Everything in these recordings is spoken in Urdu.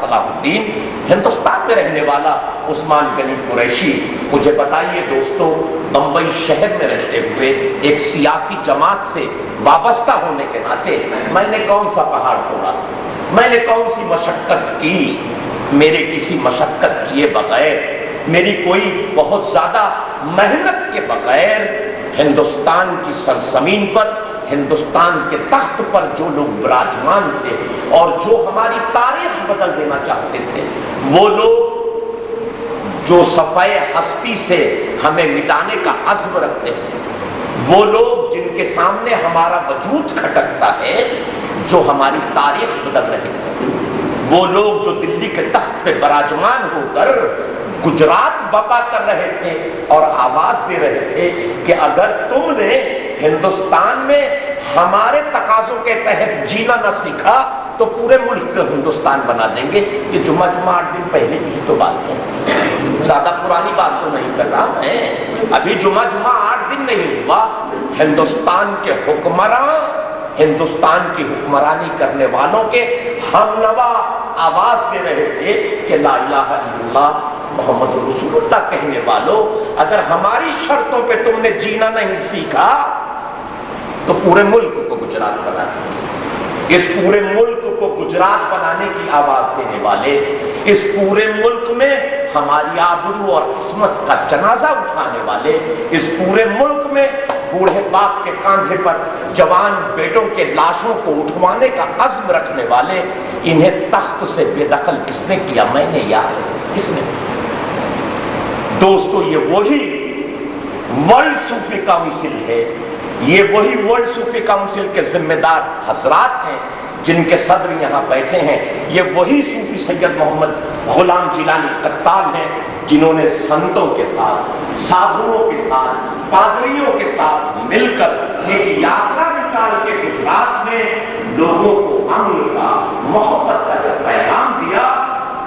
صلاح الدین، ہندوستان میں رہنے والا عثمان غنی قریشی، مجھے بتائیے دوستو، بمبئی شہر میں رہتے ہوئے ایک سیاسی جماعت سے وابستہ ہونے کے ناطے میں نے کون سا پہاڑ توڑا، میں نے کون سی مشقت کی؟ میرے کسی مشقت کیے بغیر، میری کوئی بہت زیادہ محنت کے بغیر ہندوستان کی سرزمین پر، ہندوستان کے تخت پر جو لوگ براجمان تھے اور جو ہماری تاریخ بدل دینا چاہتے تھے، وہ لوگ جو صفحۂ ہستی سے ہمیں مٹانے کا عزم رکھتے ہیں، وہ لوگ جن کے سامنے ہمارا وجود کھٹکتا ہے، جو ہماری تاریخ بدل رہے تھے، وہ لوگ جو دلی کے تخت پہ براجمان ہو کر گجرات بپا کر رہے تھے اور آواز دے رہے تھے کہ اگر تم نے ہندوستان میں ہمارے تقاضوں کے تحت جینا نہ سیکھا تو پورے ملک کا ہندوستان بنا دیں گے۔ یہ جمعہ 8 دن پہلے کی تو بات ہے، زیادہ پرانی بات تو نہیں کر رہا میں، ابھی جمعہ 8 دن نہیں ہوا، ہندوستان کے حکمراں، ہندوستان کی حکمرانی کرنے والوں کے ہم نوا آواز دے رہے تھے کہ لا الہ الا اللہ محمد رسول اللہ کہنے والوں، اگر ہماری شرطوں پہ تم نے جینا نہیں سیکھا تو پورے ملک کو گجرات بنا دیں گے۔ اس پورے ملک کو گجرات بنانے کی آواز دینے والے، اس پورے ملک میں ہماری آبرو اور عصمت کا جنازہ اٹھانے والے، اس پورے ملک میں بوڑھے باپ کے کاندھے پر جوان بیٹوں کے لاشوں کو اٹھوانے کا عزم رکھنے والے، انہیں تخت سے بے دخل کس نے کیا؟ میں نے یا کس نے؟ دوستو، یہ وہی ورلڈ صوفی کاؤنسل ہے، یہ وہی ورلڈ صوفی کاؤنسل کے ذمہ دار حضرات ہیں جن کے صدر یہاں بیٹھے ہیں، یہ وہی صوفی سید محمد غلام جیلانی قتال ہیں جنہوں نے سنتوں کے ساتھ، سادھوؤں کے ساتھ، پادریوں کے ساتھ مل کر ایک یاترا نکال کے گجرات میں لوگوں کو امن کا، محبت کا جب پیغام دیا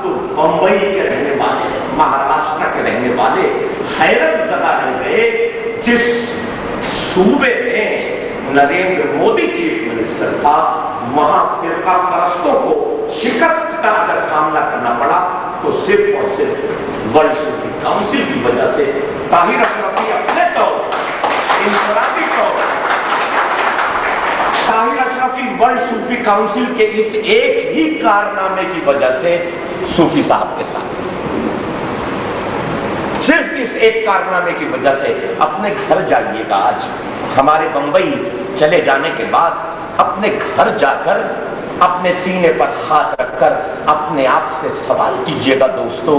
تو بمبئی کے رہنے والے، مہاراشٹر کے رہنے والے حیرت زدہ رہ گئے۔ جس صوبے میں نریندر مودی چیف منسٹر تھا، وہاں فرقہ پرستوں کو شکست کا اگر سامنا کرنا پڑا تو صرف اور صرف ورلڈ صوفی کاؤنسل کی وجہ سے۔ طاہر اشرفی اپنے طور انفرادی طور طاہر اشرفی ورلڈ صوفی کاؤنسل کے اس ایک ہی کارنامے کی وجہ سے صوفی صاحب کے ساتھ، صرف اس ایک کارنامے کی وجہ سے۔ اپنے گھر جائیے گا، آج ہمارے بمبئی چلے جانے کے بعد اپنے گھر جا کر اپنے سینے پر ہاتھ رکھ کر اپنے آپ سے سوال کیجئے گا دوستو،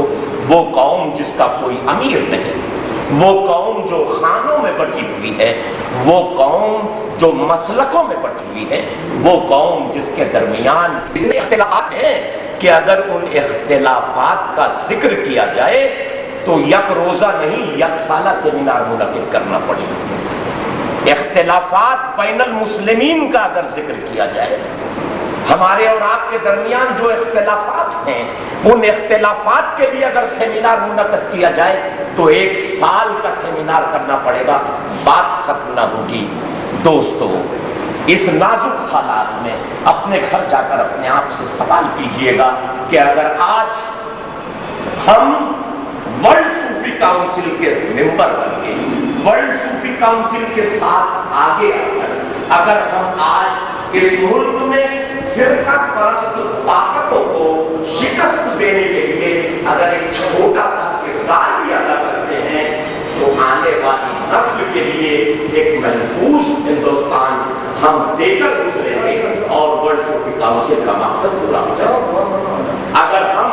وہ قوم جس کا کوئی امیر نہیں، وہ قوم جو خانوں میں بٹی ہوئی ہے، وہ قوم جو مسلکوں میں بٹی ہوئی ہے، وہ قوم جس کے درمیان اتنے اختلافات ہیں کہ اگر ان اختلافات کا ذکر کیا جائے تو یک روزہ نہیں، یک سالہ سیمینار منعقد کرنا پڑے گا۔ اختلافات بین المسلمین کا اگر ذکر کیا جائے، ہمارے اور آپ کے درمیان جو اختلافات ہیں، ان اختلافات کے لیے اگر سیمینار منعقد کیا جائے تو 1 سال کا سیمینار کرنا پڑے گا، بات ختم نہ ہوگی۔ دوستو، اس نازک حالات میں اپنے گھر جا کر اپنے آپ سے سوال کیجئے گا کہ اگر آج ہم ورلڈ صوفی کاؤنسل کے ممبر بن کے، ورلڈ صوفی کاؤنسل کے ساتھ آگے آ کر اگر ہم آج اس ملک میں فرقہ پرست طاقتوں کو شکست دینے کے لیے اگر ایک چھوٹا سا کردار بھی ادا کرتے ہیں تو آنے والی نسل کے لیے ایک محفوظ ہندوستان ہم دے کر گزریں گے اور ورلڈ صوفی کاؤنسل کا مقصد پورا ہو جائے گا۔ اگر ہم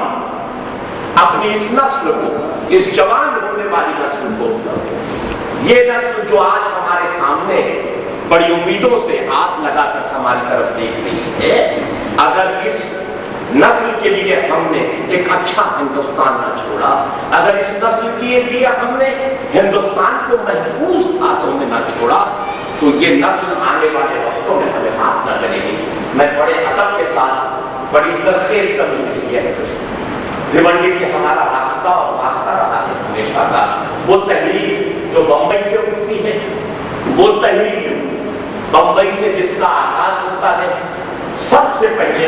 اپنی اس نسل کو، اس جوان ہونے والی نسل کو، یہ نسل جو آج ہمارے سامنے بڑی امیدوں سے آس لگا کر ہماری طرف دیکھ رہی ہے، اگر اس نسل کے لیے ہم نے ایک اچھا ہندوستان نہ چھوڑا، اگر اس نسل کے لیے ہم نے ہندوستان کو محفوظ ہاتھوں میں نہ چھوڑا تو یہ نسل آنے والے وقتوں میں ہمیں معاف نہ کرے گی۔ میں بڑے ادب کے ساتھ، بڑی زرخیز زمین کے لیے بھیونڈی سے ہمارا رابطہ اور واسطہ رہا ہے ہمیشہ کا۔ وہ تحریک جو بمبئی سے اٹھتی ہے، وہ تحریک بمبئی سے جس کا آغاز ہوتا ہے، سب سے پہلے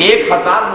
1000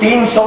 300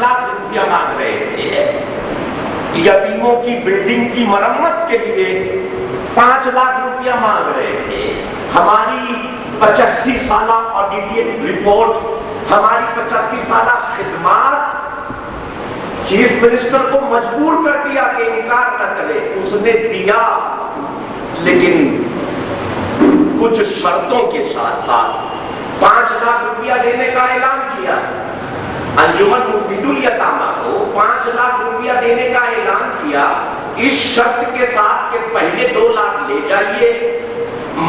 لاکھ روپیہ مانگ رہے تھے یتیموں کی بلڈنگ کی مرمت کے لیے 5 لاکھ روپیہ مانگ رہے تھے. ہماری 85 سالہ آڈیٹ رپورٹ، ہماری 85 سالہ خدمات چیف منسٹر کو مجبور کر دیا کہ انکار نہ کرے. اس نے دیا، لیکن کچھ شرطوں کے ساتھ ساتھ 5 لاکھ روپیہ دینے کا اعلان کیا. انجمن مفید الیتامہ کو 5 لاکھ روپیہ دینے کا اعلان کیا، اس شرط کے ساتھ کہ پہلے 2 لاکھ لے جائیے،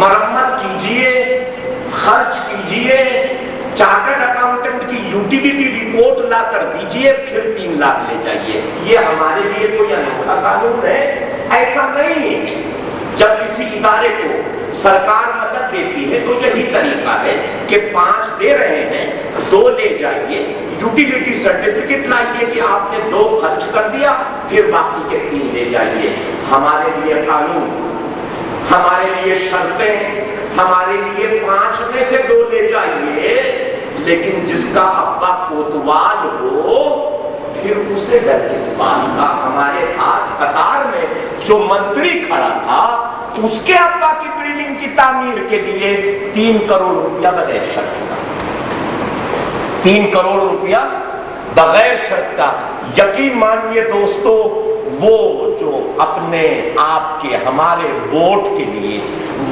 مرمت کیجئے، خرچ کیجئے، چارٹرڈ اکاؤنٹنٹ کی یوٹیلیٹی رپورٹ لا کر دیجئے، پھر 3 لاکھ لے جائیے. یہ ہمارے لیے کوئی انوکھا قانون ہے؟ ایسا نہیں ہے. جب کسی ادارے کو سرکار مدد دیتی ہے تو یہی طریقہ ہے کہ 5 دے رہے ہیں، 2 لے جائیے، یوٹیلیٹی سرٹیفکیٹ لائیے کہ آپ نے 2 خرچ کر دیا، پھر باقی کے 3 لے جائیے. ہمارے لیے قانون، ہمارے لیے شرطیں، ہمارے لیے 5 میں سے 2 لے جائیے، لیکن جس کا ابا کوتوال ہو پھر اسے ڈر کس بات کا؟ ہمارے ساتھ قطار میں جو منتری کھڑا تھا اس کے ابا کی بلڈنگ کی تعمیر کے لیے 3 کروڑ روپیہ بغیر شرط کا، 3 کروڑ روپیہ بغیر شرط کا. یقین مانیے دوستو، وہ جو اپنے آپ کے ہمارے ووٹ کے لیے،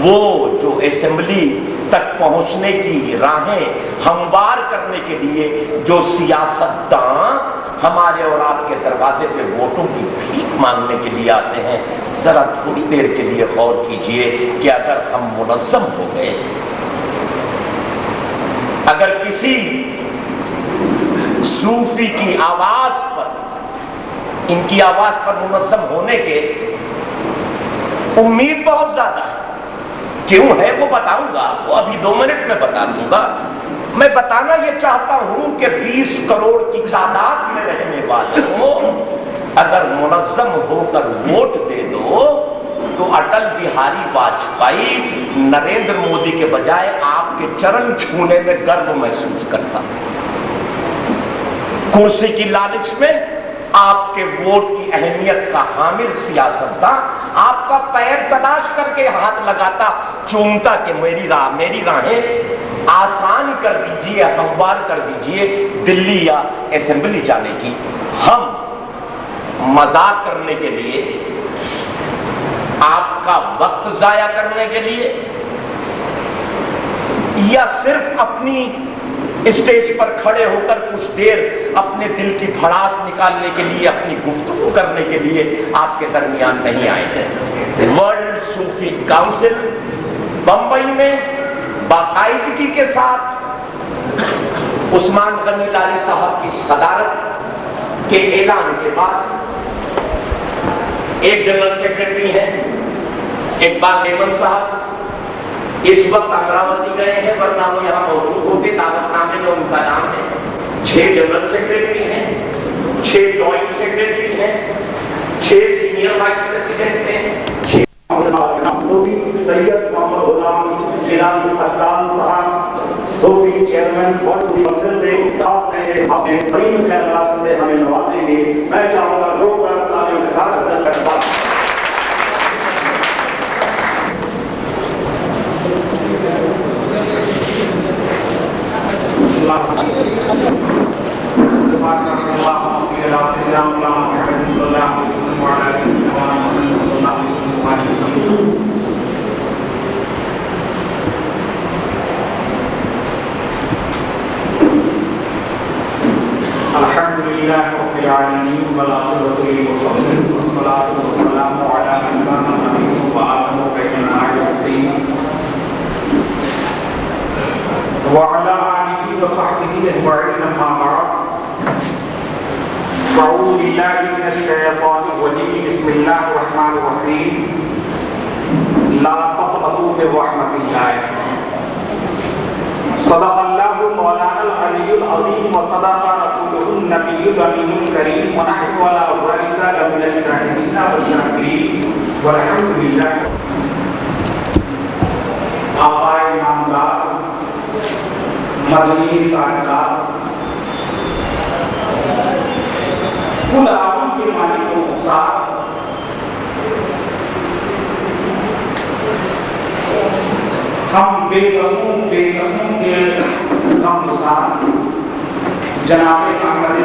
وہ جو اسمبلی تک پہنچنے کی راہیں ہموار کرنے کے لیے جو سیاستداں ہمارے اور آپ کے دروازے پہ ووٹوں کی بھیک مانگنے کے لیے آتے ہیں، ذرا تھوڑی دیر کے لیے غور کیجئے کہ اگر ہم منظم ہو گئے، اگر کسی صوفی کی آواز پر، ان کی آواز پر منظم ہونے کے امید بہت زیادہ ہے. کیوں ہے وہ بتاؤں گا، وہ ابھی 2 منٹ میں بتا دوں گا. میں بتانا یہ چاہتا ہوں کہ 20 کروڑ کی تعداد میں رہنے والوں اگر منظم ہو کر ووٹ دے دو تو اٹل بہاری واجپئی نریندر مودی کے بجائے آپ کے چرن چھونے میں گرو محسوس کرتا. کرسی کی لالچ میں آپ کے ووٹ کی اہمیت کا حامل سیاستداں آپ کا پیر تلاش کر کے ہاتھ لگاتا، چومتا کہ میری راہیں آسان کر دیجئے، ہموار کر دیجئے دلی یا اسمبلی جانے کی. ہم مذاق کرنے کے لیے، آپ کا وقت ضائع کرنے کے لیے، یا صرف اپنی اسٹیج پر کھڑے ہو کر کچھ دیر اپنے دل کی بھڑاس نکالنے کے لیے، اپنی گفتگو کرنے کے لیے آپ کے درمیان نہیں آئے ہیں. ورلڈ صوفی کاؤنسل بمبئی میں باقاعدگی کے ساتھ عثمان غنی لالی صاحب کی صدارت کے اعلان کے بعد ایک جنرل سیکرٹری ہیں اقبال ایمن صاحب، اس وقت امراوتی گئے ہیں، ورنہ وہ یہاں موجود ہوتے. دعوت نامے میں ان کا نام ہے. 6 جنرل سیکرٹری ہیں، 6 جوائنٹ سیکرٹری ہیں، 6 سینئر وائس پریزیڈنٹ ہیں، 6 سید محمد غلام شیرازی فتان صاحب صوفی چیئرمین بورڈ کی مسجد سے اپنے بڑی خیرات سے ہمیں نوازیں گے. میں چاہوں گا لوگ تعلیم کے ساتھ کرتا الحمدللہ رب العالمین والعاقبۃ للمتقین والصلاۃ والسلام علی من کان نبیہ وآلہ بین الدین وعلی آلہ وصحبہ اجمعین. اما بعد، اعوذ باللہ من الشیطان الرجیم. بسم اللہ الرحمن الرحیم. لا تقنطوا من رحمۃ اللہ. صدق اللہ مولانا العلی العظیم وصدق رسولہ النبی الامین الکریم ونحن علی ذلک لمن الشاہدین والشاکرین والحمد للہ. آقائے نامدار، مجمعین سادات، کل عالم کے مالک و مختار، ہم بے قسموں کے غم گسار جناب احمد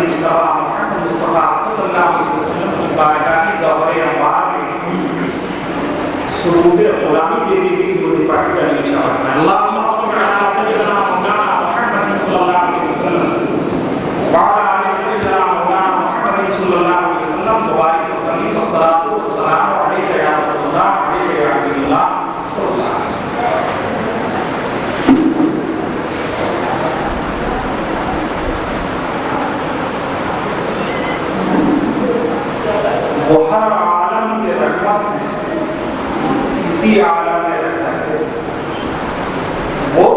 مصطفیٰ صلی اللہ علیہ وسلم اس بارگاہی دور انوار میں سرود غلامی دیتے ہوئے وہ پاک کا نیچا ہوتا ہے۔ اللہم صل علی سیدنا مولانا محمد صلی اللہ علیہ وسلم وعلی آل سیدنا مولانا محمد صلی اللہ علیہ وسلم وبارک وسلم والصلاۃ والسلام علیک یا رسول اللہ علیک یا حبیب اللہ صلی اللہ علیہ وسلم۔ وہ ہر عالم کے رحمت ہے، کسی عالم میں رہتا ہے، وہ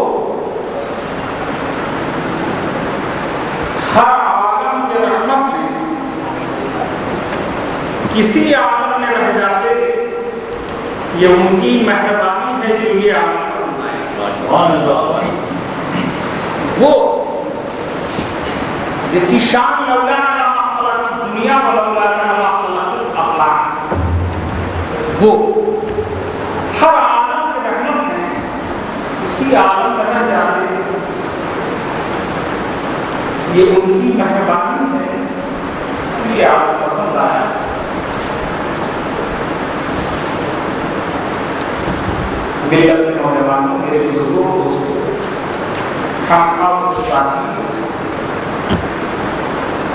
ہر عالم کے رحمت ہے، کسی عالم میں رہ جاتے، یہ ان کی مہربانی ہے جو یہ عالم پسند آئے۔ وہ جس کی شان لولا دنیا ولولا وہ ہر عالم کے رحمت ہے، اسی عالم میں رہ جاتے، یہ ان کی مہربانی ہے، یہ آپ پسند آیا۔ ملت کے نوجوانوں، میرے بزرگوں، دوستوں، ہم خاص ساتھی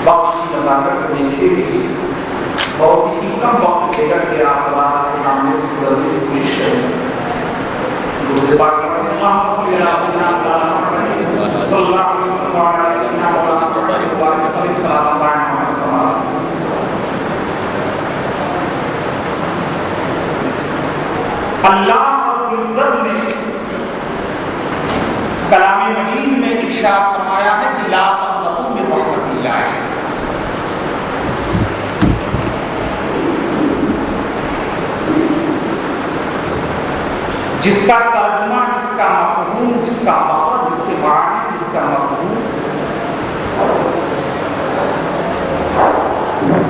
وقت کی نزاکت کو دیکھتے ہوئے بہت ہی کم وقت لے کر کے آپ اللہ کے سامنے سے ضروری پیش کریں۔ درود پاک پڑھیں، اللہم صلی علی سیدنا محمد صلی اللہ علیہ وسلم وعلی سیدنا مولانا محمد وعلی وسلم صلی اللہ علیہ وسلم۔ اللہ رب العزت نے کلام مجید میں ارشاد فرمایا ہے کہ لا تقنطوا من رحمت اللہ، جس کا ترجمہ، جس کا مفہوم، جس کا مخرج، جس کے معنی، جس کا مفہوم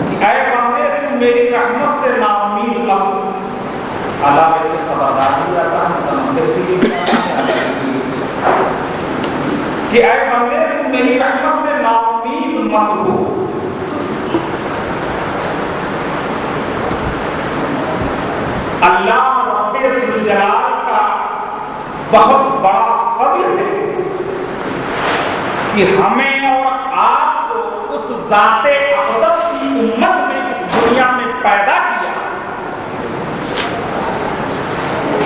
کہ اے بندے تم میری رحمت سے نا امید نہ ہو۔ اللہ ویسے خبردار ہی رہتا ہے کہ اے بندے تم میری رحمت سے نا امید مت ہو۔ اللہ رب ذوالجلال بہت بڑا فضل ہے کہ ہمیں اور آپ کو اس ذات اقدس کی امت میں اس دنیا میں پیدا کیا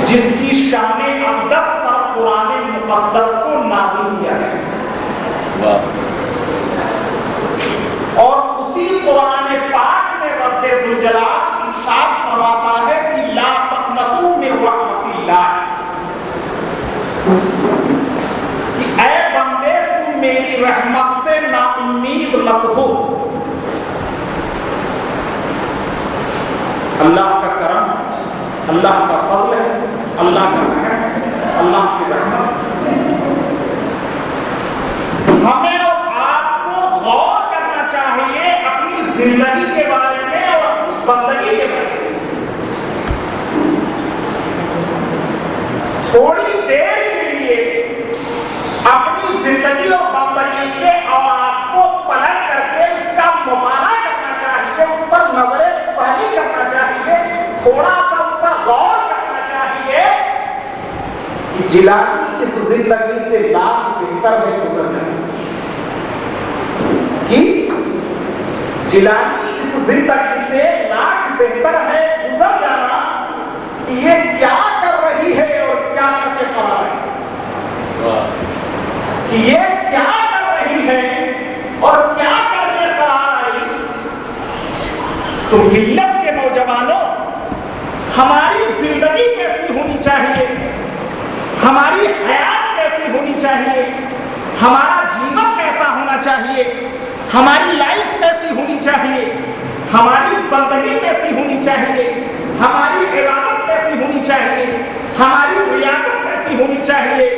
جس کی شان اقدس پر قرآن مقدس کو نازل کیا ہے، اور اسی قرآن پاک میں رب ذوالجلال ارشاد فرماتا ہے کہ لا تقنطوا من رحمت اللہ، کہ اے بندے تم میری رحمت سے نا امید مت ہو۔ اللہ کا کرم، اللہ کا فضل ہے، اللہ کا رحم، اللہ کی رحمت ہمیں اور آپ کو غور کرنا چاہیے اپنی زندگی کے بارے میں اور اپنی بندگی کے بارے میں۔ تھوڑی دیر کے لیے اپنی زندگی اور بندگی کے اوقات کو پلٹ کر کے اس کا مطالعہ کرنا چاہیے، اس پر نظر ثانی کرنا چاہیے، تھوڑا سا اس پر غور کرنا چاہیے کہ جیلانی اس زندگی سے لاکھ بہتر ہے گزر جائے، کہ جیلانی اس زندگی سے لاکھ بہتر ہے گزر جانا، یہ کیا کر رہی ہے اور کیا کر کے کھڑا ہے، کہ یہ کیا کر رہی ہے اور کیا کر کے قرار آئی۔ تو ملت کے نوجوانوں، ہماری زندگی کیسی ہونی چاہیے، ہماری حیات کیسی ہونی چاہیے، ہمارا جیون کیسا ہونا چاہیے، ہماری لائف کیسی ہونی چاہیے، ہماری بندگی کیسی ہونی چاہیے، ہماری عبادت کیسی ہونی چاہیے، ہماری ریاضت کیسی ہونی چاہیے،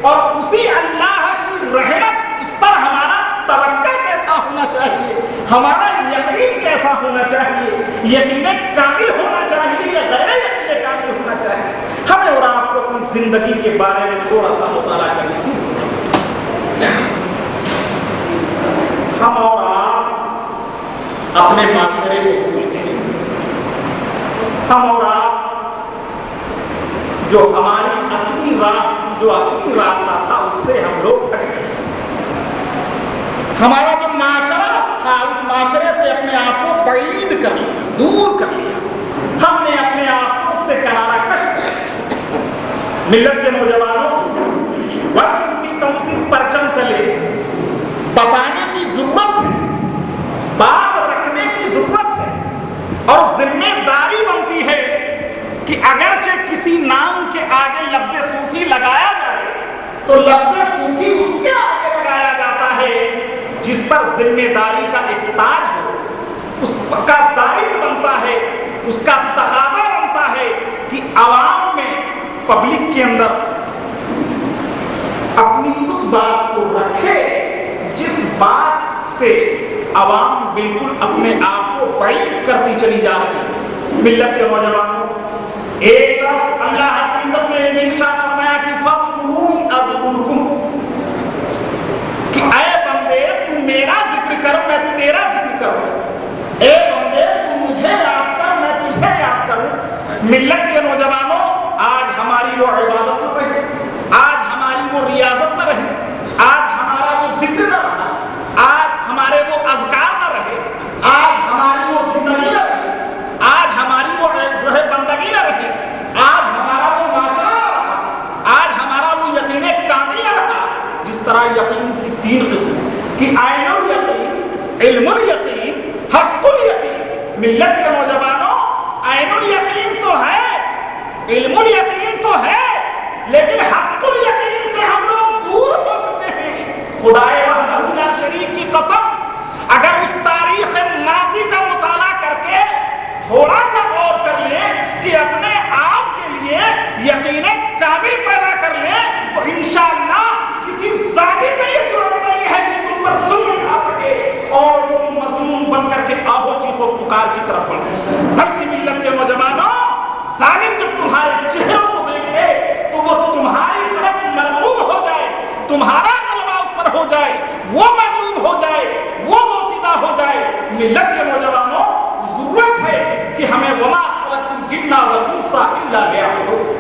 اور اسی اللہ کی رحمت اس پر ہمارا توقع کیسا ہونا چاہیے, ہمارا یقین کیسا ہونا چاہیے, یقین کامل ہونا چاہیے یا غیر یقین کامل ہونا چاہیے. ہمیں اور آپ کو اپنی زندگی کے بارے میں تھوڑا سا مطالعہ کرنے کی ضرورت ہے. ہم اور آپ اپنے معاشرے کو بھولتے ہیں. ہم اور آپ جو ہماری اصلی راہ تھی, جو اصلی راستہ تھا, اس سے ہم لوگ ہٹ گئے. ہمارا جو معاشرہ تھا اس معاشرے سے اپنے آپ کو بعید کر لیا, دور کر لیا. ہم نے اپنے آپ کو اس سے کنارہ کش کیا. ملت کے نوجوانوں, وقت کی کونسل پرچم تلے بتانے کی ضرورت ہے, بات رکھنے کی ضرورت ہے, اور ذمہ داری بنتی ہے کہ اگرچہ کسی نام کے آگے لفظ صوفی لگایا جائے تو لفظ صوفی اس کے آگے لگایا جاتا ہے جس پر ذمہ داری کا ایک تاج ہو, اس کا دائتو بنتا ہے, اس کا تقاضا بنتا ہے کہ عوام میں, پبلک کے اندر اپنی اس بات کو رکھے جس بات سے عوام بالکل اپنے آپ کو بعید کرتی چلی جا رہی ہے. ملت کے نوجوانوں, ایک طرف اللہ رب العزت نے یہ ارشاد فرمایا کہ فَاذْكُرُونِی أَذْكُرْكُمْ, کہ اے بندے تو میرا ذکر کر میں تیرا ذکر کروں, اے بندے تو مجھے یاد کر میں تجھے یاد کروں. ملت کے نوجوانوں, آج ہماری وہ عبادت نہ رہی, آج ہماری وہ ریاضت نہ رہی, آج ہمارا وہ ذکر نہ رہا, آج ہمارے وہ اذکار نہ رہے, آج ہماری وہ زندگی نہ رہی, آج ہماری وہ جو ہے بندگی نہ رہی, آج ہمارا وہ معاشرہ نہ رہا, آج ہمارا وہ یقین کامل نہ رہا. جس طرح یقین کی تین قسم کہ عین الیقین, علم الیقین, حق الیقین. ملت کے نوجوانوں, عین الیقین تو ہے, علم الیقین تو ہے, لیکن حق الیقین سے ہم لوگ دور ہو چکے ہیں. خدائے وحدہ لا شریک کی قسم, اگر اس تاریخ ماضی کا مطالعہ کر کے تھوڑا سا غور کر لیں کہ اپنے آپ کے لیے یقین کامل پیدا کر لیں تو انشاءاللہ کسی ظالم میں یہ ضرورت نہیں ہے کہ تم پر ظلم اٹھا سکے اور تم مظلوم بن کر کے آہو چیخو پکار کی طرف بڑھے. بلکہ ملت کے نوجوانوں, ظالم جب تمہارے چہروں کو دیکھے تو وہ تمہاری طرف مرغوب ہو جائے, تمہارا غلبہ اس پر ہو جائے, وہ مغلوب ہو جائے, وہ بوسیدہ ہو جائے. ملت کے نوجوانوں, ضرورت ہے کہ ہمیں وما خلقت الجن والانس الا لیعبدون,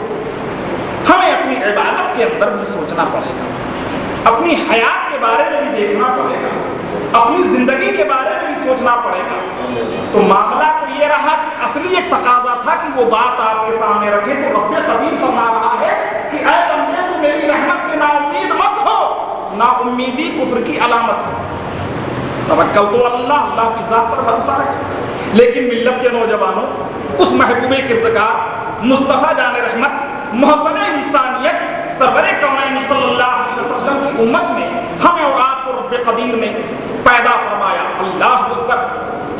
ہمیں اپنی عبادت کے اندر بھی سوچنا پڑے گا, اپنی حیات کے بارے میں بھی دیکھنا پڑے گا, اپنی زندگی کے بارے میں بھی سوچنا پڑے گا. تو معاملہ تو یہ رہا کہ اصلی ایک تقاضا تھا کہ وہ بات آپ کے سامنے رکھے. تو رب قدیر فرما رہا ہے کہ اے بندے تو میری رحمت سے نا امید مت ہو, نا امیدی کفر کی علامت ہے. توکل تو اللہ, اللہ کی ذات پر بھروسہ رکھے. لیکن ملت کے نوجوانوں, اس محبوب کردگار مصطفیٰ جان رحمت, محسن انسانیت, سرور کونین صلی اللہ علیہ وسلم کی امت میں ہمیں اور آپ کو رب قدیر نے پیدا فرمایا. اللہ اکبر,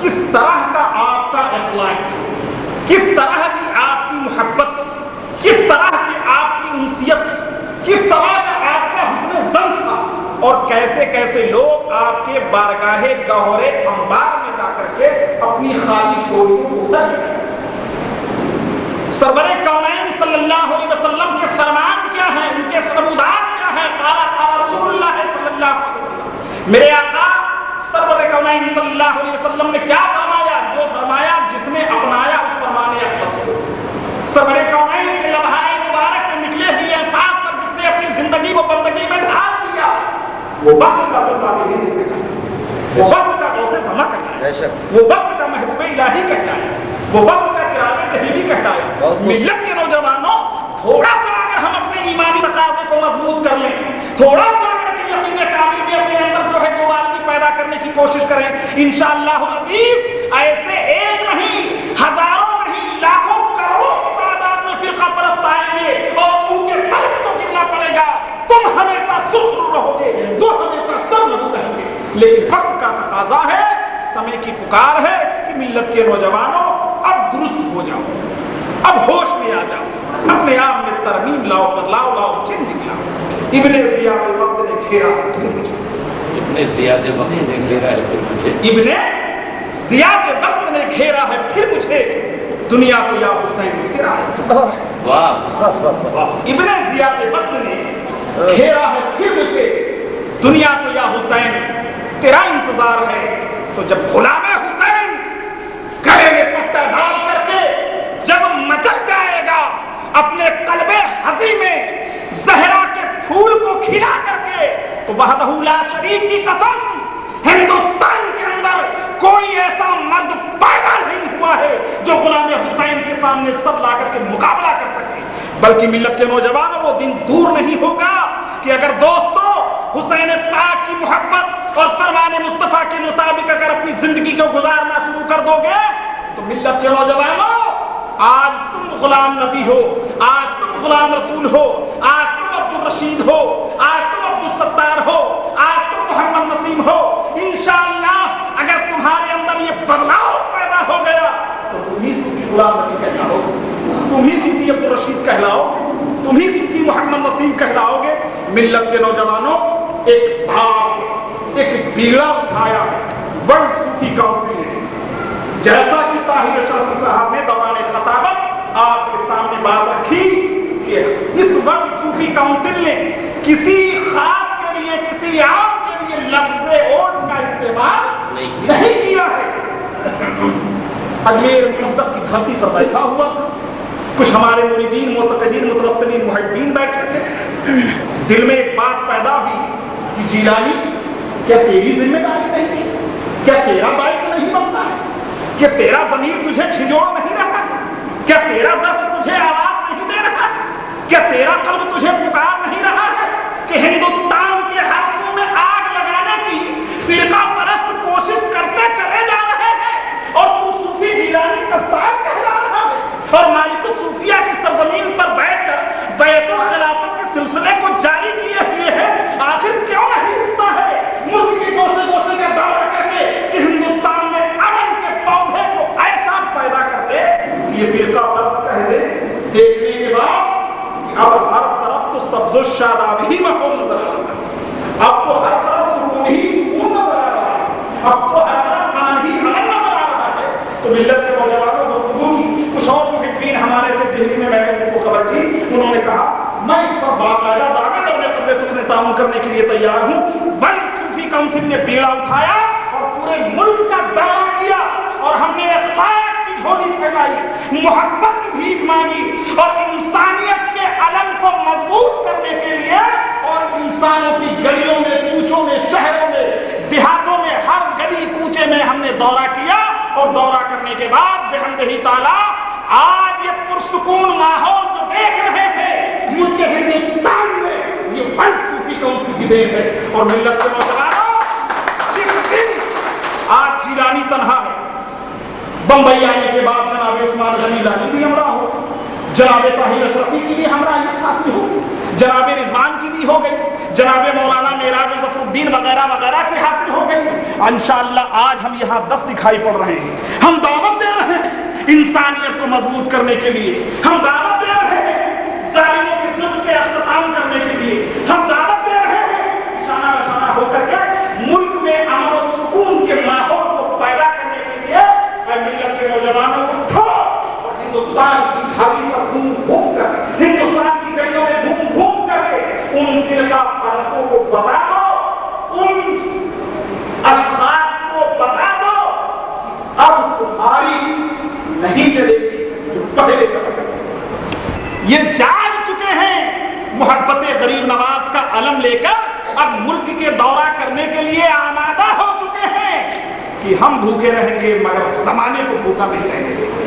کس طرح کا آپ کا اخلاق تھا, کس طرح کی آپ کی محبت تھی, کس طرح کی آپ کی انسیت تھی, کس طرح کا آپ کا حسن ظن تھا, اور کیسے کیسے لوگ آپ کے بارگاہ گہر انبار میں جا کر کے اپنی خالی چوریوں کو اٹھا لے. سرور کونین صلی اللہ علیہ وسلم کے فرمان کیا ہیں, ان کے فرمودات کیا ہیں؟ قال قال رسول اللہ صلی اللہ علیہ وسلم, میرے آقا سرور کونین صلی اللہ علیہ وسلم نے کیا فرمایا؟ جو فرمایا جس نے اپنایا اس فرمانے اقدس کو. سرور کونین کے لمحہ مبارک سے نکلے ہوئے الفاظ پر جس نے اپنی زندگی کو بندگی میں ڈھال دیا, وہ وقت کا سلطان نہیں کہتا, وہ وقت کا غوث زماں کہتا ہے, وہ وقت کا محبوب الہی کہتا ہے, وہ وقت کا چراغ تحریری کہتا ہے. ملت کے نوجوانوں, تھوڑا سا اگر ہم اپنے ایمانی تقاضے کو مضبوط کر لیں, تھوڑا سا اگر یقین کامل بھی اپنے اندر جو ہے دوبارگی پیدا کرنے کی کوشش کریں, انشاءاللہ العزیز ایسے ایک نہیں, ہزاروں نہیں, لاکھوں کروڑوں کی تعداد میں فرقہ پرست آئیں گے اور ان کے پلک کو گرنا پڑے گا. تم ہمیشہ سرخرو رہو گے, تو ہمیشہ سب لگو رہیں گے. لیکن وقت کا تقاضا ہے, سمے کی پکار ہے کہ ملت کے نوجوانوں اب درست ہو جاؤ, اب ہوش میں آ جاؤ, اپنے آپ میں ترمیم لاؤ, بدلاؤ لاؤ, چینج لاؤ. ابن ضیاء وقت نے گھیرا, ابن زیاد وقت نے گھیرا ہے پھر مجھے، ابن زیاد وقت نے گھیرا ہے پھر مجھے، دنیا کو یا حسین تیرا انتظار ہے۔ واہ ابن زیاد وقت نے گھیرا ہے پھر مجھے، دنیا کو یا حسین تیرا انتظار ہے۔ تو جب غلام حسین گلے میں پٹا ڈال کر کے جب مچل جائے گا اپنے قلب حزی میں زہرا کے پھول کو کھلا کر کے، تو وحدہ لا شریک کی قسم ہندوستان کے اندر کوئی ایسا مرد پیدا نہیں ہوا ہے جو غلام حسین کے سامنے سر لا کر کے مقابلہ کر سکے۔ بلکہ ملت کے نوجوانوں وہ دن دور نہیں ہوگا کہ اگر دوستو حسین پاک کی محبت اور فرمان مصطفیٰ کے مطابق اگر اپنی زندگی کو گزارنا شروع کر دو گے تو ملت کے نوجوانوں، آج تم غلام نبی ہو، آج تم غلام رسول ہو، آج تم عبد الرشید ہو، آج تم عبد الستار ہو، آج تم محمد نسیم ہو۔ انشاءاللہ اگر تمہارے اندر یہ بدلاؤ پیدا ہو گیا تو تم ہی صوفی غلام نبی کہلاؤ، تم ہی صوفی عبد الرشید کہلاؤ، تم ہی صوفی محمد نسیم کہلاؤ گے۔ ملت کے نوجوانوں، ایک بھاگ، ایک بیڑا اٹھایا ورلڈ صوفی کونسل نے، جیسا کہ طاہر اشرفی صاحب نے دوران خطابت آپ کے سامنے بات رکھی کہ اس ورلڈ صوفی کونسل نے کسی خاص کے لیے، کسی عام کے لیے لفظ اوٹ کا استعمال نہیں کیا ہے۔ اجمیر مقدس کی دھرتی پر بیٹھا ہوا تھا، کچھ ہمارے مریدین، معتقدین، متوسلین، محبین بیٹھے تھے، دل میں ایک بات پیدا ہوئی کہ جیلانی کیا تیری ذمہ داری نہیں ہے؟ کیا تیرا دائتو نہیں بنتا ہے؟ کیا تیرا ضمیر تجھے چھجوڑ نہیں رہا؟ کیا تیرا ضرب تجھے آواز نہیں دے رہا؟ کیا تیرا قلب تجھے پکار نہیں رہا ہے کہ ہندوستان کے ہر سو میں آگ لگانے کی فرقہ پرست کوشش کرتے چلے جا رہے ہیں اور تو صوفی جیلانی کفتار کہلا رہا ہے اور مالک الصوفیہ کی سرزمین پر بیٹھ کر بیعت و خلافت کے سلسلے کو جاری کیے ہوئے ہے؟ آخر کیوں نہیں ہوتا ہے ملک کے گوشے گوشے کا دورہ کر کے کہ ہندوستان میں امن کے پودے کو ایسا پیدا کر دے کہ یہ فرقہ پرست کہہ دے دیکھنے کے بعد کہ اب ہر طرف تو سبز و شاداب ہی ماحول نظر آ رہا ہے، اب تو ہر طرف سکون ہی سکون نظر آ رہا ہے، اب تو ہر طرف امن ہی امن نظر آ رہا ہے۔ تو ملت کے نوجوانوں گفتگو کی، کچھ اور محبین ہمارے تھے دہلی میں، میں نے ان کو خبر کی، انہوں نے کہا میں اس پر باقاعدہ دعوے اور میں قبل سکنے تعاون کرنے کے لیے تیار ہوں۔ ورلڈ صوفی کونسل نے بیڑا اٹھایا اور پورے ملک کا دورہ کیا اور ہم نے اخلاق کی جھولی پھیلائی، محبت کی بھیک مانگی اور انسانیت کے علم کو مضبوط کرنے کے لیے اور انسانوں کی گلیوں میں، کوچوں میں، شہروں میں، دیہاتوں میں، ہر گلی کوچے میں ہم نے دورہ کیا اور دورہ کرنے کے بعد بحمدہ تعالیٰ آج یہ پرسکون ماحول جو دیکھ رہے ہیں ملک ہندوستان میں، یہ ورلڈ صوفی کونسل کی دین ہے۔ اور ملت کے نوجوانوں، جس دن آج جیلانی تنہا ہے، بمبئی آنے کے بعد جناب عثمان غنی لانی بھی ہمراہ ہو، جناب طاہر اشرفی کی بھی ہمراہیت حاصل ہو، جناب رضوان کی بھی ہو گئی، جناب مولانا معراج ظفر الدین وغیرہ وغیرہ کی حاصل ہو گئی۔ انشاءاللہ آج ہم یہاں 10 دکھائی پڑ رہے ہیں، ہم دعوت دے رہے ہیں انسانیت کو مضبوط کرنے کے لیے، ہم دعوت دے رہے ہیں ظالموں کے ظلم کے اختتام کرنے کے لیے، ہم دعوت دے رہے ہیں شانہ بشانہ ہو کر کے ملک میں امن و سکون کے ماحول کو پیدا کرنے کے لیے۔ اے ملت کے نوجوانوں کو اٹھو اور ہندوستان کی دھرتی پر گھوم گھوم کر، ہندوستان کی گلیوں میں گھوم گھوم کر کے ان فرقہ پرستوں کو بتا دو، ان اشخاص کو بتا دو کہ اب تمہاری نہیں چلے گی جو پہلے چلا گیا۔ یہ جان چکے ہیں محبت غریب نواز کا علم لے کر، اب ملک کے دورہ کرنے کے لیے آمادہ ہو چکے ہیں کہ ہم بھوکے رہیں گے مگر زمانے کو بھوکا نہیں رہنے دیں گے،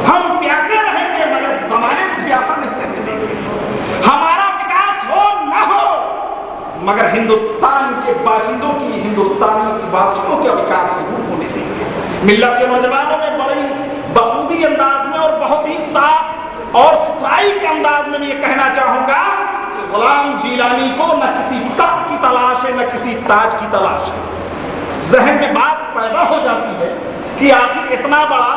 ہم پیاسے رہیں گے مگر زمانے کو پیاسا نہیں رہنے دیں گے، ہمارا وکاس ہو نہ ہو مگر ہندوستان کے باشندوں کی، ہندوستانی واسیوں کے وکاس ضرور ہونے دیں گے۔ ملت کے نوجوانوں میں بڑی بخوبی انداز میں اور بہت ہی صاف اور ستھرائی کے انداز میں یہ کہنا چاہوں گا کہ غلام جیلانی کو نہ کسی تخت کی تلاش ہے، نہ کسی تاج کی تلاش ہے۔ ذہن میں بات پیدا ہو جاتی ہے کہ آخر اتنا بڑا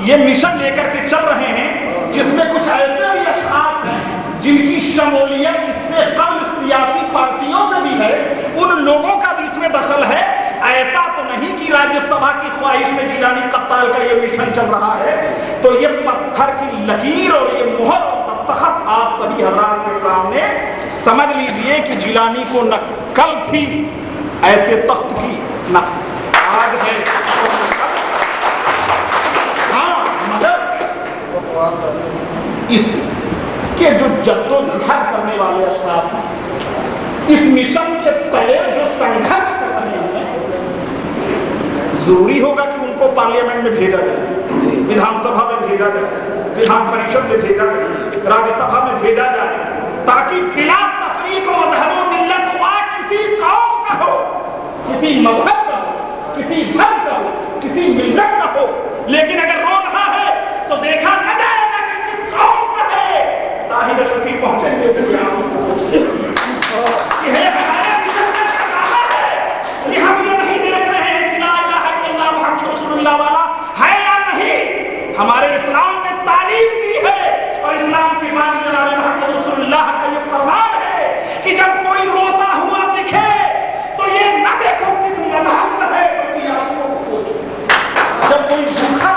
یہ مشن لے کر کے چل رہے ہیں جس میں کچھ ایسے بھی اشخاص ہیں جن کی شمولیت اس سے قبل سیاسی پارٹیوں سے بھی ہے، ان لوگوں کا بھی اس میں دخل ہے؟ ایسا تو نہیں کہ راجیہ سبھا کی خواہش میں جیلانی قتال کا یہ مشن چل رہا ہے. تو یہ پتھر کی لکیر اور یہ مہر اور دستخط آپ سبھی حضرات کے سامنے سمجھ لیجئے کہ جیلانی کو نہ کل تھی ایسے تخت کی نہ آج ہے. ہاں مگر اس کے جو جدوجہد کرنے والے اشخاص ہیں, اس مشن کے تلے جو سنگھرش کر رہے ہیں, ضروری ہوگا کہ ان کو پارلیمنٹ میں بھیجا جائے, ودھان سبھا میں بھیجا جائے, ودھان پریشد میں بھیجا جائے, راجیہ سبھا میں بھیجا جائے, تاکہ بلا تفریق و مذہب و ملت خواہ کسی قوم کا ہو, کسی مذہب کا ہو, کسی دھرم کا ہو, کسی ملت کا ہو, لیکن اگر رو رہا ہے تو دیکھا نہ جائے گا کہ کس قوم کا ہے. طاہر اشرفی پہنچیں گے پھر یہاں سے یہ ہے ہمارا مشن کا کہا ہے کہ ہم یہ نہیں دیکھ رہے ہیں کہ لا الہ الا اللہ محمد رسول اللہ والا ہے یا نہیں. ہمارے اسلام نے تعلیم دی ہے اور اسلام کی بانی جناب محمد رسول اللہ کا یہ فرمان ہے کہ جب کوئی روتا ہوا دکھے تو یہ نہ دیکھو کس مذہب کا ہے, جب کوئی بھوکا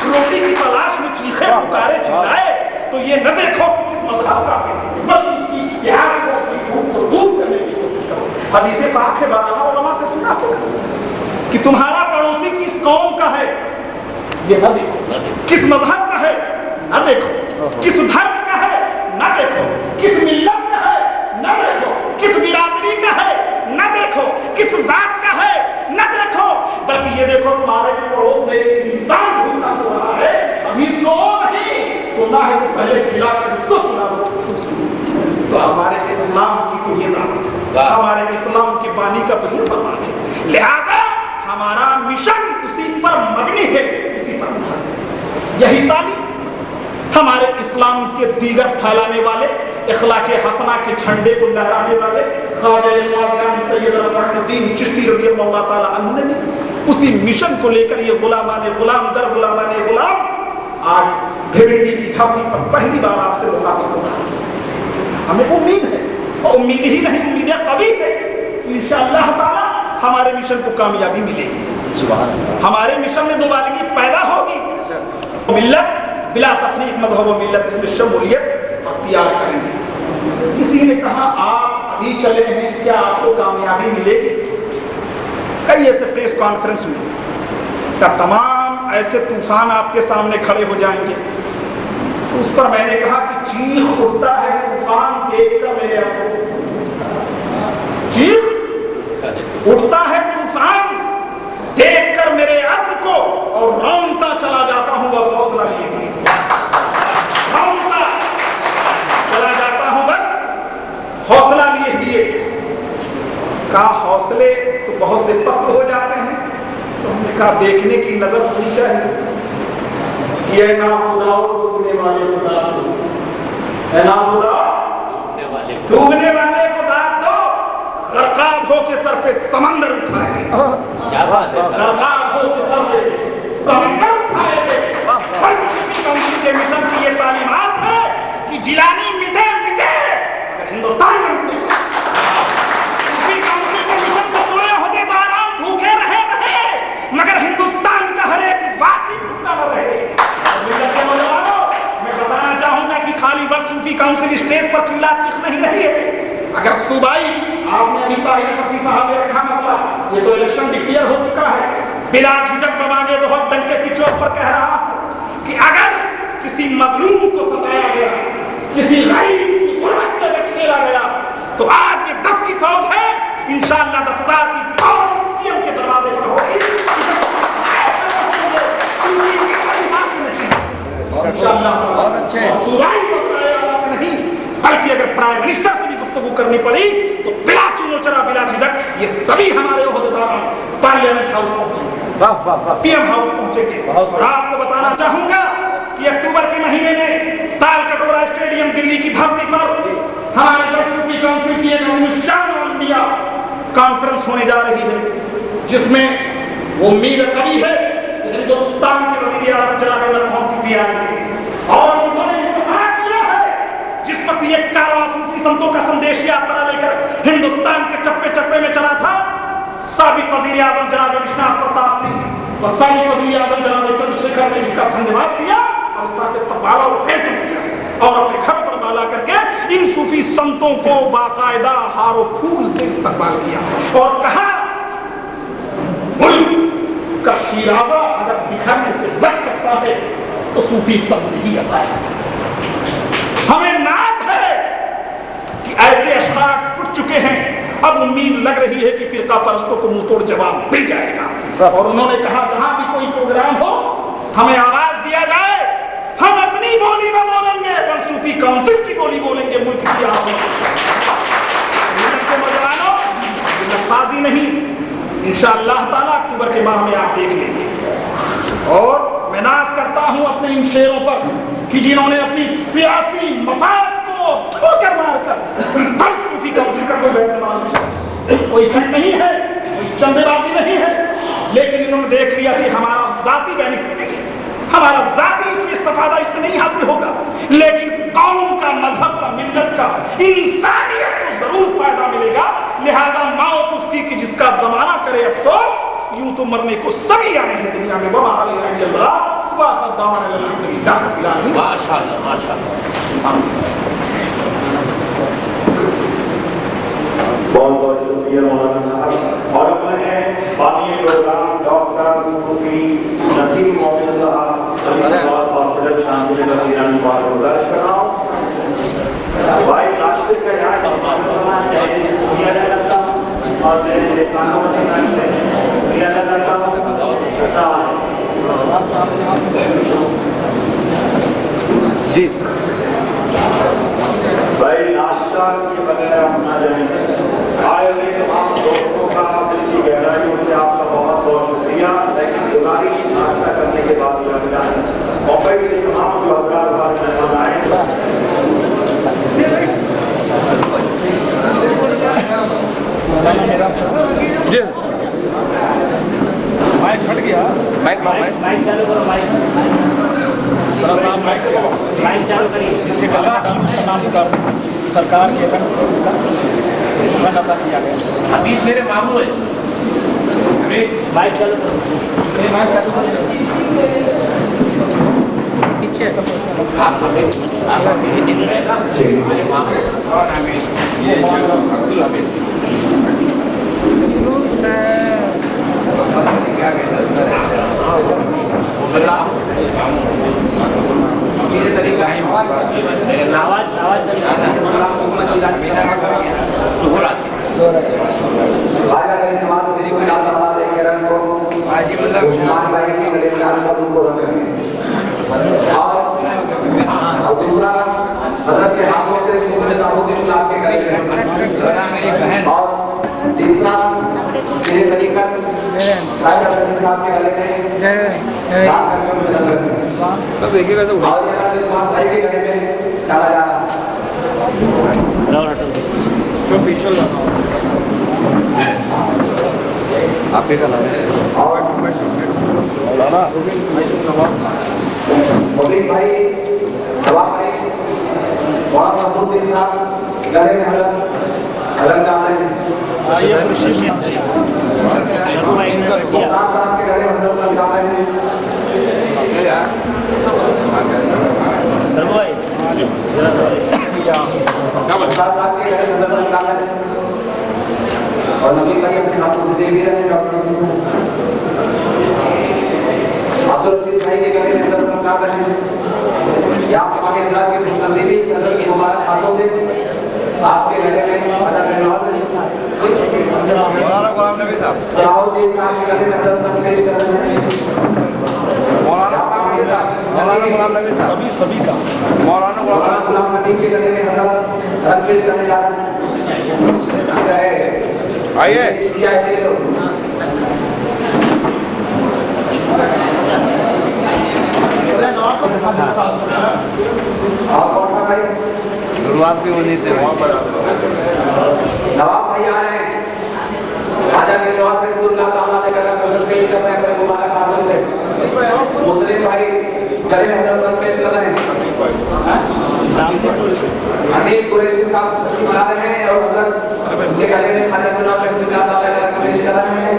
روٹی کی تلاش میں چیخے پکارے چلائے تو یہ نہ دیکھو کہ کس مذہب کا ہے, بس اس کی پیاس کو اس کی بھوک کو دور کرنے کی کوشش کرو. حدیث پاک ہے, بارہا علماء سے سنا ہوگا کہ تمہارا پڑوسی کس قوم کا ہے یہ نہ دیکھو, کس مذہب کا ہے نہ دیکھو, کس دھرم کا ہے نہ دیکھو, کس ملت کا ہے نہ دیکھو, کس برادری کا ہے نہ دیکھو, کس ذات کا ہے نہ دیکھو, بلکہ یہ دیکھو تمہارے پڑوس میں ایک انسان بھوکا سو رہا ہے, ابھی سو نہیں سونا ہے کہ پہلے کھلا کر اس کو سنا دو. تو ہمارے اسلام کی تو یہ دعوت ہے, ہمارے اسلام کے بانی کا تو یہ فرمان ہے, لہذا ہمارا مشن اسی پر مبنی ہے, اسی پر منحصر ہے. یہی تعلیم ہمارے اسلام کے دیگر پھیلانے والے, اخلاق حسنہ کے جھنڈے کو لہرانے والے خواجہ سید الرحمن الدین چشتی رضی اللہ تعالی عنہ نے اسی مشن کو لے کر یہ غلامان غلام در غلامان غلام آج بھیونڈی کی دھرتی پر پہلی بار آپ سے مخاطب ہو رہا ہے. ہمیں امید ہے, اور امید ہی نہیں امیدیں کبھی ہے, انشاءاللہ تعالی ہمارے مشن کو کامیابی ملے گی, ہمارے مشن میں دوبارگی پیدا ہوگی. ملت بلا تفریق مذہب و ملت اس میں شمولیت اختیار کریں گے. کسی نے کہا آپ ابھی چلے ہیں, کیا آپ کو کامیابی ملے گی؟ کئی ایسے پریس کانفرنس میں کا تمام ایسے طوفان آپ کے سامنے کھڑے ہو جائیں گے, تو اس پر میں نے کہا کہ چیخ اٹھتا ہے طوفان دیکھ کر میرے افسوس, چیخ اٹھتا ہے طوفان دیکھ کر میرے عزم کو, اور رونتا چلا جاتا ہوں بس حوصلہ لیے, رونتا چلا جاتا ہوں بس حوصلہ لیے. کا حوصلے تو بہت سے پست ہو جاتے ہیں, تو ہم نے کہا دیکھنے کی نظر ہونی چاہیے کہ اے ناخدا ڈوبنے والے کو داد دو, اے ناخدا ڈوبنے والے کو داد دو, غرقاب ہو کے سر پہ سمندر اٹھائے, غرقاب ہو کے سر پہ سمندر اٹھائے گے. کونسل کے مشن کی یہ تعلیمات ہے کہ جیلانی مٹے مٹے اگر ہندوستان میں مٹے, مگر ہندوستان کا ہر ایک واسی بھوکا نہ رہے. میں بتانا چاہوں گا کہ خالی وقت صوفی کونسل اسٹیج پر چلا چیخ نہیں رہی ہے. اگر صوبائی آپ نے ابھی طاہر شفیع صاحب نے رکھا مسئلہ, یہ تو الیکشن ڈکلیئر ہو چکا ہے, بلا جھجک بمانے دو ڈنکے کی چوٹ پر کہہ رہا ہوں کہ اگر کسی مظلوم کو ستایا گیا, کسی غریب کی غربت سے کھیلا گیا, تو آج یہ 10 کی فوج ہے, انشاءاللہ 10,000 کی فوج سی ایم کے دروازے پر ہوگی. بہت اچھے صوبائی مسئلہ سے نہیں, بلکہ اگر پرائم منسٹر سے بھی گفتگو کرنی پڑی تو بلا چونو چرا بلا جھجک یہ سبھی ہمارے عہدیدار پارلیمنٹ ہاؤس پہنچیں گے, پی ایم ہاؤس پہنچیں گے. اور آپ کو بتانا چاہوں گا کہ اکتوبر کے مہینے میں تال کٹورا اسٹیڈیم دلی کی دھرتی پر ہمارے صوفی کونسل کی ایک عظیم الشان علمیہ کانفرنس ہونے جا رہی ہے, جس میں وہ امید کبھی ہے کہ ہندوستان کے وزیر اعظم جناب منموہن سنگھ بھی آئیں گے, اور انہوں نے اتفاق کیا ہے جس وقت یہ کارواں صوفی سنتوں کا سندیش یاترا لے کر ہندوستان کے چپے چپے میں چلا تھا, سابق وزیر اعظم جناب وشناتھ پرتاپ سنگھ و سابق وزیر اعظم جناب چندرشیکھر نے اس کا دھنیواد کیا اور اس کا استقبال اور ویلکم کیا اور اپنے گھر پر بالا کر کے ان صوفی سنتوں کو باقاعدہ ہار و پھول سے استقبال کیا اور کہا ملک کا شیرازہ اگر بکھرنے سے بچ سکتا ہے تو صوفی سنت ہی ہے. ہمیں ناز ہے کہ ایسے اشخاص ٹوٹ چکے ہیں, اب امید لگ رہی ہے کہ فرقہ پرستوں کو منہ توڑ جواب مل جائے گا. اور انہوں نے کہا جہاں بھی کوئی پروگرام ہو ہمیں آواز دیا جائے, ہم اپنی بولی نہ بولیں گے پر صوفی کونسل کی بولی بولیں گے. ملک کی لفاظی نہیں, انشاءاللہ تعالیٰ اکتوبر کے ماہ میں آپ دیکھ لیں گے. اور میں ناز کرتا ہوں اپنے ان شیروں پر کہ جنہوں نے اپنی سیاسی مفاد کو ٹھوکر مار کر بل صوفی کونسل کا کوئی بیت المال نہیں, کوئی کٹ نہیں ہے, کوئی چندے بازی نہیں ہے, لیکن انہوں نے دیکھ لیا کہ ہمارا ذاتی بینیفٹ نہیں ہے, ہمارا ذاتی اس میں استفادہ اس سے نہیں حاصل ہوگا, لیکن قوم کا, مذہب کا, ملت کا, انسانیت کو ضرور فائدہ ملے گا. لہذا موت اس کی کہ جس کا زمانہ کرے افسوس, یوں تو مرنے کو سبھی آئے ہیں دنیا میں. وما علینا الا البلاغ وآخر دعوانا الحمدللہ رب العالمین. ماشاءاللہ ماشاءاللہ. بہت بہت شکریہ مولانا صاحب. اور اپنے باقی پروگرام ڈاکٹر صوفی نسیم مومن صاحب ہاسپٹل شانتی کا ایرانی بار گزارش کر رہا ہوں. بھائی راشد کا یہاں کیا جا سکتا ہوں اور کیا جا سکتا ہوں. جی بھائی ناشتہ کے بغیر ہم نہ جائیں گے. آئے ہوئے تمام دوستوں کا دل کی گہرائیوں سے آپ کا بہت بہت شکریہ. لیکن گزارش ناشتہ کرنے کے بعد لگ جائیں. ممبئی سے تمام جو حضرات ہمارے مہمان آئے مائک پھٹ گیا. مائک چالو کرو. مائک چالو کریے. جس کے کلام اس کا نام پکار سرکار کے بند سے بند عطا کیا گیا. حدیث میرے ماموں ہیں. مائک چالو کرو. مائک چالو کرو. پیچھے آپ میرے ماموں حضرت کے ہاتھوں سے کتابوں کے خلاف کے گئے اور تیسرا میرے طریقت شاید حضرت صاحب کے گلے میں دان کر کے مجھے نظر سب دیکھیے گا. اور یہ حضرت صاحب بھائی کے گلے میں ڈالا جا رہا آپ کے کلام اور مبین بھائی جواب بھائی بہت محبوب انسان گلے میں حضرت ڈال رہے ہیں. مختار صاحب کے گلے میں حضرت ڈال رہے ہیں. مختار صاحب کے گلے میں حضرت ڈال رہے ہیں. اور نبی بھائی اپنے ہاتھوں سے دے بھی رہے ہیں ڈاکٹر عبدالرشید بھائی کے گلے میں حضرت ڈال رہے ہیں. یا ہمارے خلاف کی خوشنصیبی حضرت کے مبارک ہاتھوں سے آپ کے گلے میں مولانا غلام نبی صاحب صلاح الدین صاحب کے گلے میں حضرت پیش کر رہے ہیں. مولانا غلام نبی صاحب سبھی کا مولانا غلام نبی کے گلے میں حضرت پیش کرنے جا رہے ہیں. آئیے شروعات بھی انہیں سے نواب بھائی آ رہے ہیں. خواجہ کے نواب رسول اللہ تعالیٰ نے کہا پیش کر رہے ہیں اپنے مبارک ہاتھوں سے. مسلم بھائی گلے میں حضرت پیش کر رہے ہیں. امیر قریشی صاحب تشریف لا رہے ہیں اور حضرت ان کے گلے میں خواجہ غلام رحمۃ اللہ تعالی علیہ سے پیش کر رہے ہیں.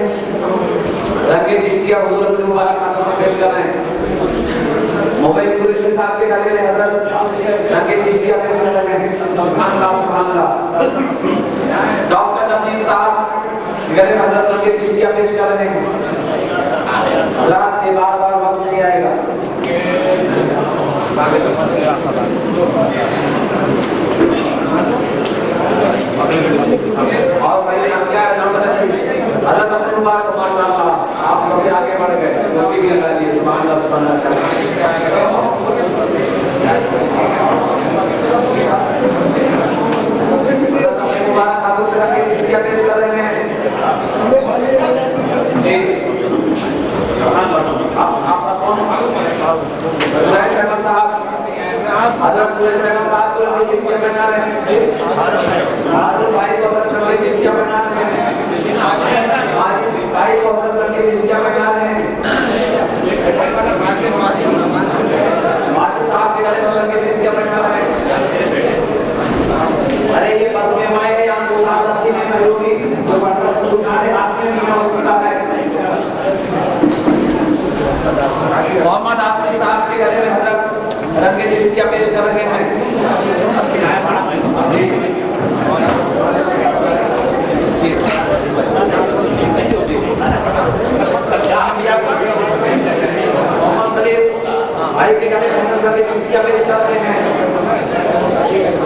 رنگ چشتیہ حضور اپنے مبارک ہاتھوں سے پیش کر رہے ہیں. موبائل قریشی صاحب کے گلے میں حضرت رنگ چشتیہ پیش کر رہے ہیں. سبحان اللہ سبحان اللہ. ڈاکٹر نصیر صاحب گلے میں حضرت رنگ چشتیہ پیش کر رہے ہیں. حضرات کے بار بار وقت نہیں آئے گا. اور بھائی نام کیا ہے؟ نام بتائیے. حضرت اپنے مبارک ماشاء اللہ آپ سب سے آگے بڑھ گئے. نبی بھی لگا دیے. سبحان اللہ سبحان اللہ. اپنے مبارک ہاتھوں سے رکھ کے کیا پیش کر رہے ہیں؟ آپ کون صاحب حضرت صاحب کو چشتیہ بنا رہے ہیں. حضرت بھائی کو حضرت چشتیہ بنا رہے ہیں. بھائی کو حضرت چشتیہ بنا رہے ہیں. ماجد صاحب کے گھر میں چشتیہ بنا رہے ہیں. ارے یہ بس میں مائے یا دولہ دستی میں محرومی جو مطلب تمہارے ہاتھ میں بھی ہو سکتا ہے. محمد آصف صاحب کے گھر میں حضرت رنگ چشتیہ پیش کر رہے ہیں. محمد سلیم بھائی کے گھر میں رنگ چشتیہ پیش کر رہے ہیں.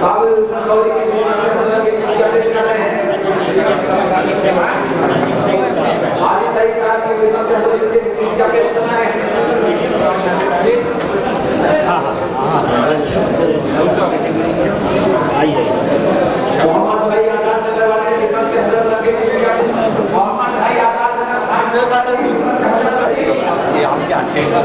قابل حسن گوری کے گھر میں رنگ چشتیہ پیش کر رہے ہیں. حاجی سعید صاحب کی خدمت میں رنگ چشتیہ پیش کر رہے ہیں. محمد بھائی آزاد نگر والے خدمت میں حضرت رنگ چشتیہ. محمد بھائی آزاد نگر یہ ہم کیا سیلا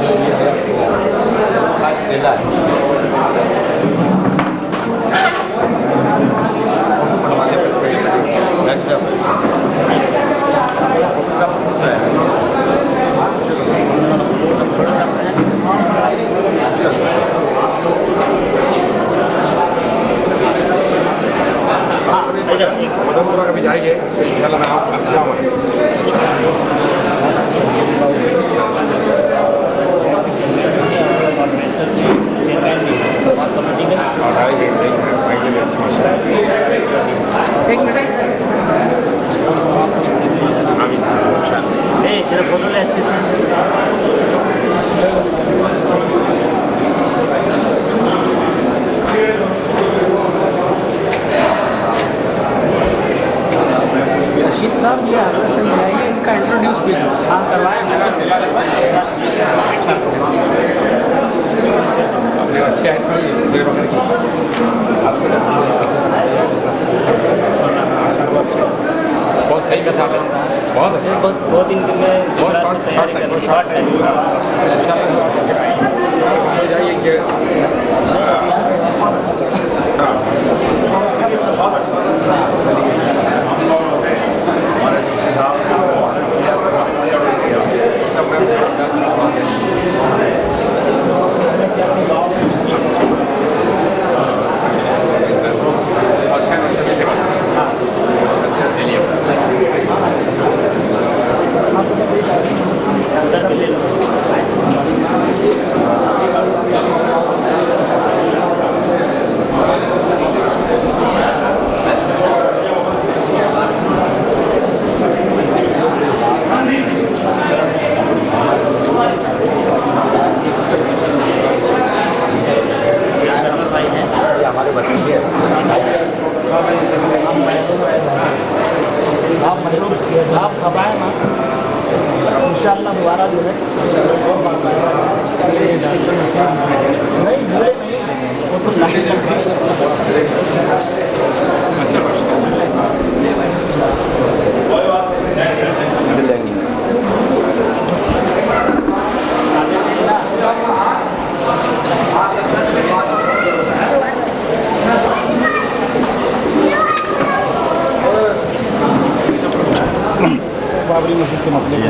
کبھی جائیں گے انشاءاللہ. میں آپ السلام علیکم. ایک منٹ میرے فوٹو لے اچھے سے. رشید صاحب یہ حضرت سے ملائیں گے. ان کا انٹروڈیوس بھی ہاں کروائیں گے. اچھے آئے میرے بغیر کی بہت صحیح مثال ہے. بہت اچھا. 2-3 دن میں تیاری کریں. شارٹ ٹائم ہو جائیے کہ آپ گھبرائیں نا. انشاءاللہ دوبارہ جو ہے نہیں بھولے نہیں وہ تو لاہی بابری مسجد کے مسئلے کے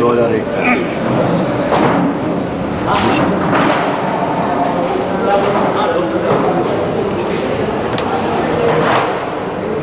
2001